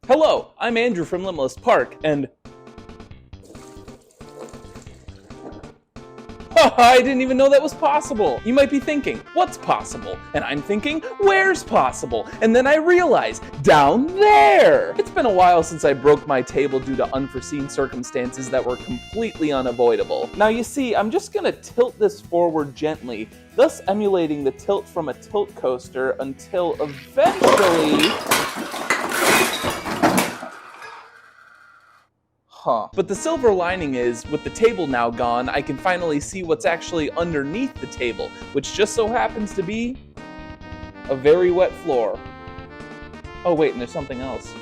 Hello, I'm Andrew from Limitless Park, and... I didn't even know that was possible! You might be thinking, what's possible? And I'm thinking, where's possible? And then I realize, down there! It's been a while since I broke my table due to unforeseen circumstances that were completely unavoidable. Now you see, I'm just gonna tilt this forward gently, thus emulating the tilt from a tilt coaster until eventually... But the silver lining is, with the table now gone, I can finally see what's actually underneath the table, which just so happens to be a very wet floor. Oh wait, and there's something else.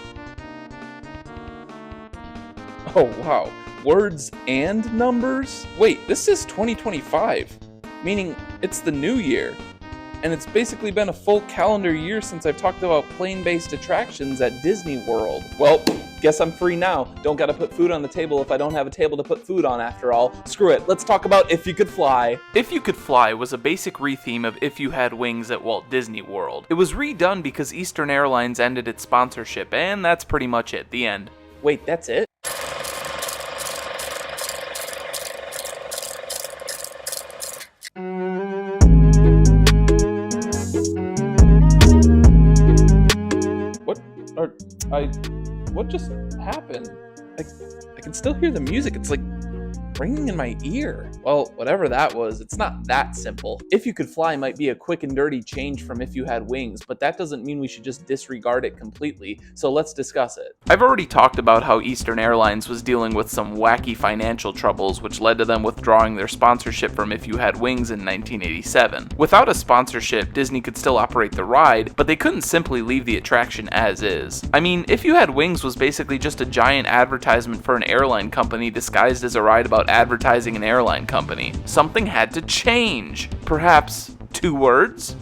Oh wow, words and numbers? Wait, this is 2025, meaning it's the new year. And it's basically been a full calendar year since I've talked about plane-based attractions at Disney World. Well, guess I'm free now. Don't gotta put food on the table if I don't have a table to put food on after all. Screw it, let's talk about If You Could Fly. If You Could Fly was a basic retheme of If You Had Wings at Walt Disney World. It was redone because Eastern Airlines ended its sponsorship, and that's pretty much it, the end. Wait, that's it? What just happened? I can still hear the music. It's like ringing in my ear. Well, whatever that was, it's not that simple. If You Could Fly might be a quick and dirty change from If You Had Wings, but that doesn't mean we should just disregard it completely, so let's discuss it. I've already talked about how Eastern Airlines was dealing with some wacky financial troubles, which led to them withdrawing their sponsorship from If You Had Wings in 1987. Without a sponsorship, Disney could still operate the ride, but they couldn't simply leave the attraction as is. I mean, If You Had Wings was basically just a giant advertisement for an airline company disguised as a ride about advertising an airline company. Something had to change. Perhaps 2 words?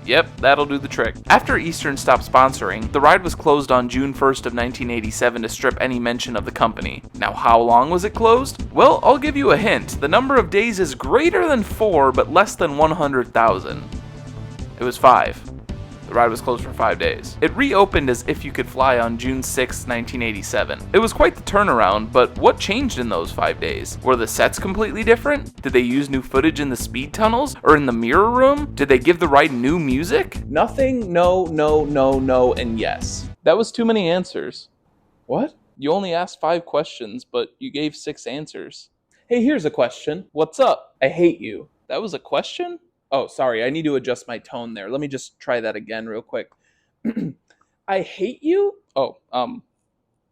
Yep, that'll do the trick. After Eastern stopped sponsoring, the ride was closed on June 1st of 1987 to strip any mention of the company. Now, how long was it closed? Well, I'll give you a hint. The number of days is greater than 4, but less than 100,000. It was 5. The ride was closed for 5 days. It reopened as If You Could Fly on June 6, 1987. It was quite the turnaround, but what changed in those 5 days? Were the sets completely different? Did they use new footage in the speed tunnels? Or in the mirror room? Did they give the ride new music? Nothing, no, and yes. That was too many answers. What? You only asked 5 questions, but you gave 6 answers. Hey, here's a question. What's up? I hate you. That was a question? Oh, sorry, I need to adjust my tone there. Let me just try that again real quick. I hate you? Oh,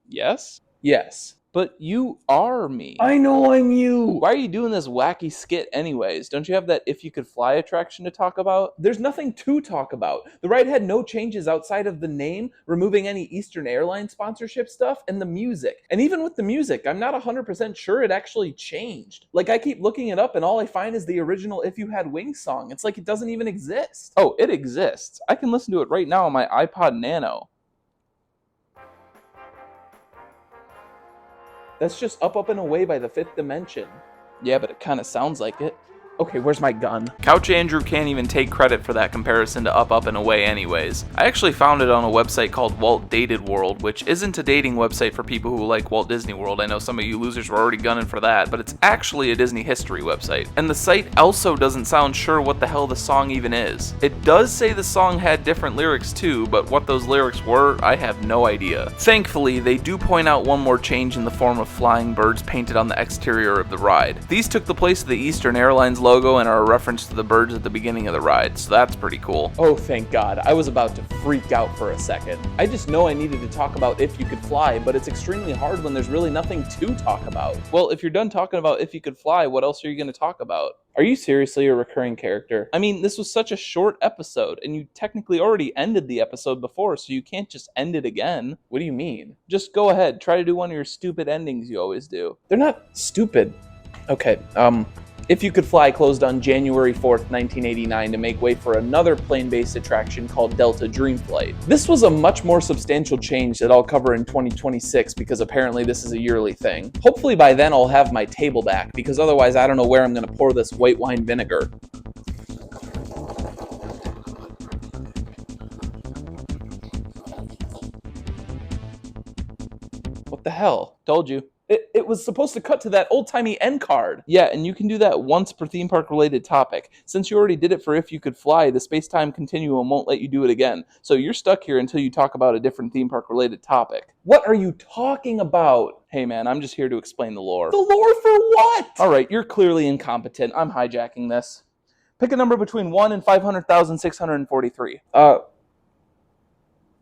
yes? Yes. But you are me. I know I'm you! Why are you doing this wacky skit anyways? Don't you have that If You Could Fly attraction to talk about? There's nothing to talk about. The ride had no changes outside of the name, removing any Eastern Airlines sponsorship stuff, and the music. And even with the music, I'm not 100% sure it actually changed. Like, I keep looking it up and all I find is the original If You Had Wings song. It's like it doesn't even exist. Oh, it exists. I can listen to it right now on my iPod Nano. That's just Up, Up, and Away by the Fifth Dimension. Yeah, but it kind of sounds like it. Okay, where's my gun? Couch Andrew can't even take credit for that comparison to Up, Up, and Away anyways. I actually found it on a website called Walt Dated World, which isn't a dating website for people who like Walt Disney World. I know some of you losers were already gunning for that, but it's actually a Disney history website. And the site also doesn't sound sure what the hell the song even is. It does say the song had different lyrics too, but what those lyrics were, I have no idea. Thankfully, they do point out one more change in the form of flying birds painted on the exterior of the ride. These took the place of the Eastern Airlines logo and are a reference to the birds at the beginning of the ride, so that's pretty cool. Oh, thank God. I was about to freak out for a second. I just know I needed to talk about If You Could Fly, but it's extremely hard when there's really nothing to talk about. Well, if you're done talking about If You Could Fly, what else are you going to talk about? Are you seriously a recurring character? I mean, this was such a short episode, and you technically already ended the episode before, so you can't just end it again. What do you mean? Just go ahead, try to do one of your stupid endings you always do. They're not stupid. Okay, If You Could Fly closed on January 4th, 1989 to make way for another plane-based attraction called Delta Dreamflight. This was a much more substantial change that I'll cover in 2026 because apparently this is a yearly thing. Hopefully by then I'll have my table back because otherwise I don't know where I'm going to pour this white wine vinegar. What the hell? Told you. It was supposed to cut to that old-timey end card. Yeah, and you can do that once per theme park related topic. Since you already did it for If You Could Fly, the space-time continuum won't let you do it again. So you're stuck here until you talk about a different theme park related topic. What are you talking about? Hey man, I'm just here to explain the lore. The lore for what? Alright, you're clearly incompetent. I'm hijacking this. Pick a number between 1 and 500,643.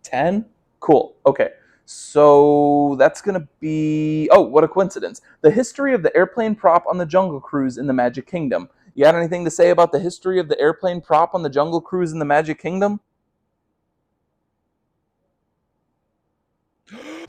10? Cool. Okay. So that's going to be... Oh, what a coincidence. The history of the airplane prop on the Jungle Cruise in the Magic Kingdom. You got anything to say about the history of the airplane prop on the Jungle Cruise in the Magic Kingdom?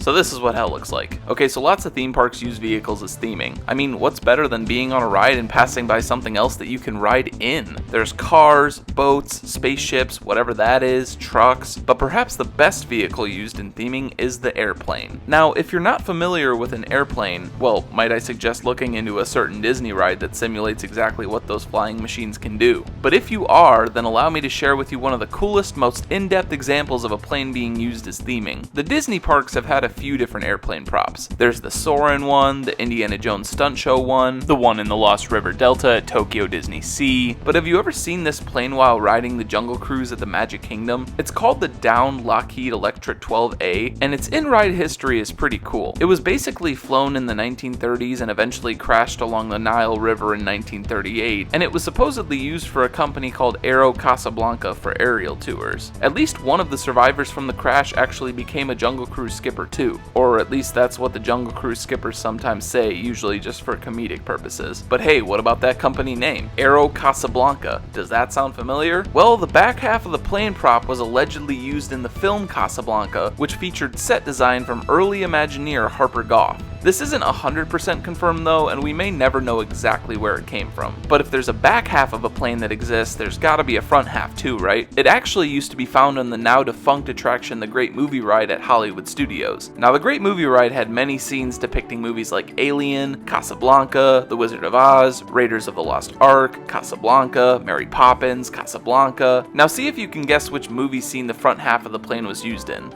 So this is what hell looks like. Okay, so lots of theme parks use vehicles as theming. I mean, what's better than being on a ride and passing by something else that you can ride in? There's cars, boats, spaceships, whatever that is, trucks, but perhaps the best vehicle used in theming is the airplane. Now, if you're not familiar with an airplane, well, might I suggest looking into a certain Disney ride that simulates exactly what those flying machines can do. But if you are, then allow me to share with you one of the coolest, most in-depth examples of a plane being used as theming. The Disney parks have had a few different airplane props. There's the Soarin' one, the Indiana Jones Stunt Show one, the one in the Lost River Delta at Tokyo Disney Sea. But have you ever seen this plane while riding the Jungle Cruise at the Magic Kingdom? It's called the Down Lockheed Electric 12A, and its in-ride history is pretty cool. It was basically flown in the 1930s and eventually crashed along the Nile River in 1938, and it was supposedly used for a company called Aero Casablanca for aerial tours. At least one of the survivors from the crash actually became a Jungle Cruise skipper too. Or at least that's what the Jungle Cruise skippers sometimes say, usually just for comedic purposes. But hey, what about that company name? Aero Casablanca. Does that sound familiar? Well, the back half of the plane prop was allegedly used in the film Casablanca, which featured set design from early Imagineer Harper Goff. This isn't 100% confirmed though, and we may never know exactly where it came from. But if there's a back half of a plane that exists, there's gotta be a front half too, right? It actually used to be found on the now defunct attraction The Great Movie Ride at Hollywood Studios. Now, The Great Movie Ride had many scenes depicting movies like Alien, Casablanca, The Wizard of Oz, Raiders of the Lost Ark, Casablanca, Mary Poppins, Casablanca. Now see if you can guess which movie scene the front half of the plane was used in.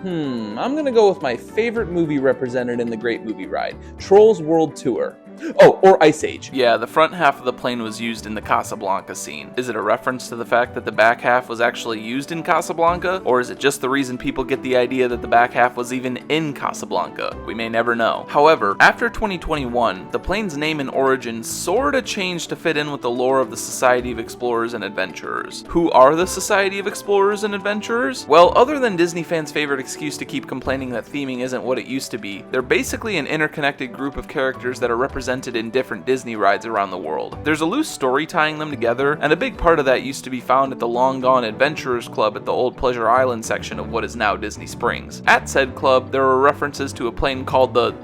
I'm gonna go with my favorite movie represented in The Great Movie Ride, Trolls World Tour. Oh, or Ice Age. Yeah, the front half of the plane was used in the Casablanca scene. Is it a reference to the fact that the back half was actually used in Casablanca? Or is it just the reason people get the idea that the back half was even in Casablanca? We may never know. However, after 2021, the plane's name and origin sorta changed to fit in with the lore of the Society of Explorers and Adventurers. Who are the Society of Explorers and Adventurers? Well, other than Disney fans' favorite excuse to keep complaining that theming isn't what it used to be, they're basically an interconnected group of characters that are represented in different Disney rides around the world. There's a loose story tying them together, and a big part of that used to be found at the Long Gone Adventurers Club at the old Pleasure Island section of what is now Disney Springs. At said club, there were references to a plane called the...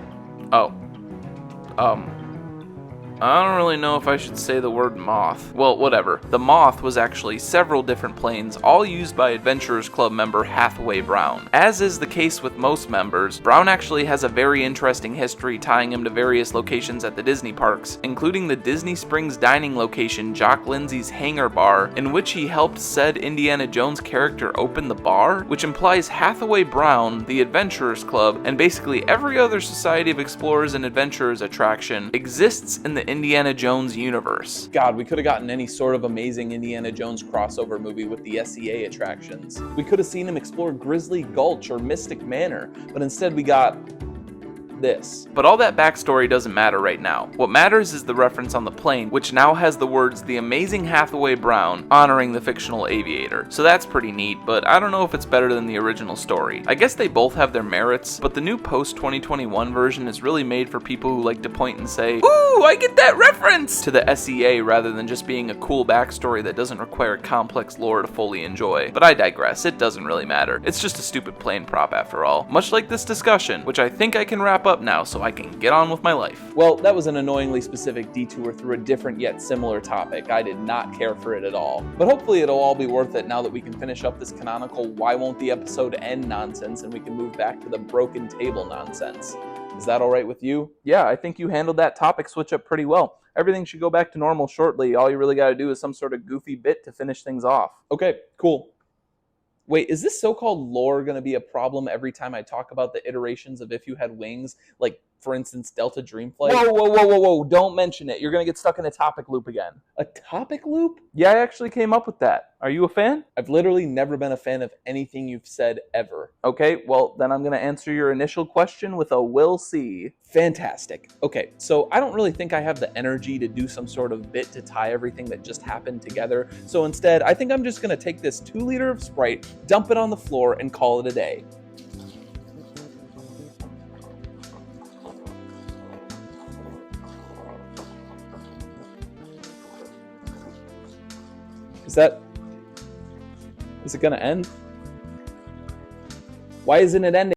I don't really know if I should say the word moth. Well, whatever. The moth was actually several different planes, all used by Adventurers Club member Hathaway Brown. As is the case with most members, Brown actually has a very interesting history tying him to various locations at the Disney parks, including the Disney Springs dining location Jock Lindsay's Hangar Bar, in which he helped said Indiana Jones character open the bar, which implies Hathaway Brown, the Adventurers Club, and basically every other Society of Explorers and Adventurers attraction exists in the Indiana Jones universe. God, we could have gotten any sort of amazing Indiana Jones crossover movie with the SEA attractions. We could have seen him explore Grizzly Gulch or Mystic Manor, but instead we got this. But all that backstory doesn't matter right now. What matters is the reference on the plane, which now has the words "The Amazing Hathaway Brown," honoring the fictional aviator. So that's pretty neat, but I don't know if it's better than the original story. I guess they both have their merits, but the new post-2021 version is really made for people who like to point and say, "Ooh, I get that reference!" to the SEA rather than just being a cool backstory that doesn't require complex lore to fully enjoy. But I digress, it doesn't really matter. It's just a stupid plane prop after all. Much like this discussion, which I think I can wrap up now so I can get on with my life. Well, that was an annoyingly specific detour through a different yet similar topic. I did not care for it at all. But hopefully it'll all be worth it now that we can finish up this canonical "why won't the episode end" nonsense and we can move back to the broken table nonsense. Is that alright with you? Yeah, I think you handled that topic switch up pretty well. Everything should go back to normal shortly. All you really gotta do is some sort of goofy bit to finish things off. Okay, cool. Wait, is this so-called lore going to be a problem every time I talk about the iterations of If You Had Wings? Like, for instance, Delta Dreamflight? Whoa. Don't mention it. You're going to get stuck in a topic loop again. A topic loop? Yeah, I actually came up with that. Are you a fan? I've literally never been a fan of anything you've said ever. Okay, well, then I'm going to answer your initial question with a we'll see. Fantastic. Okay, so I don't really think I have the energy to do some sort of bit to tie everything that just happened together. So instead, I think I'm just going to take this 2 liter of Sprite, dump it on the floor, and call it a day. Is it going to end? Why isn't it ending?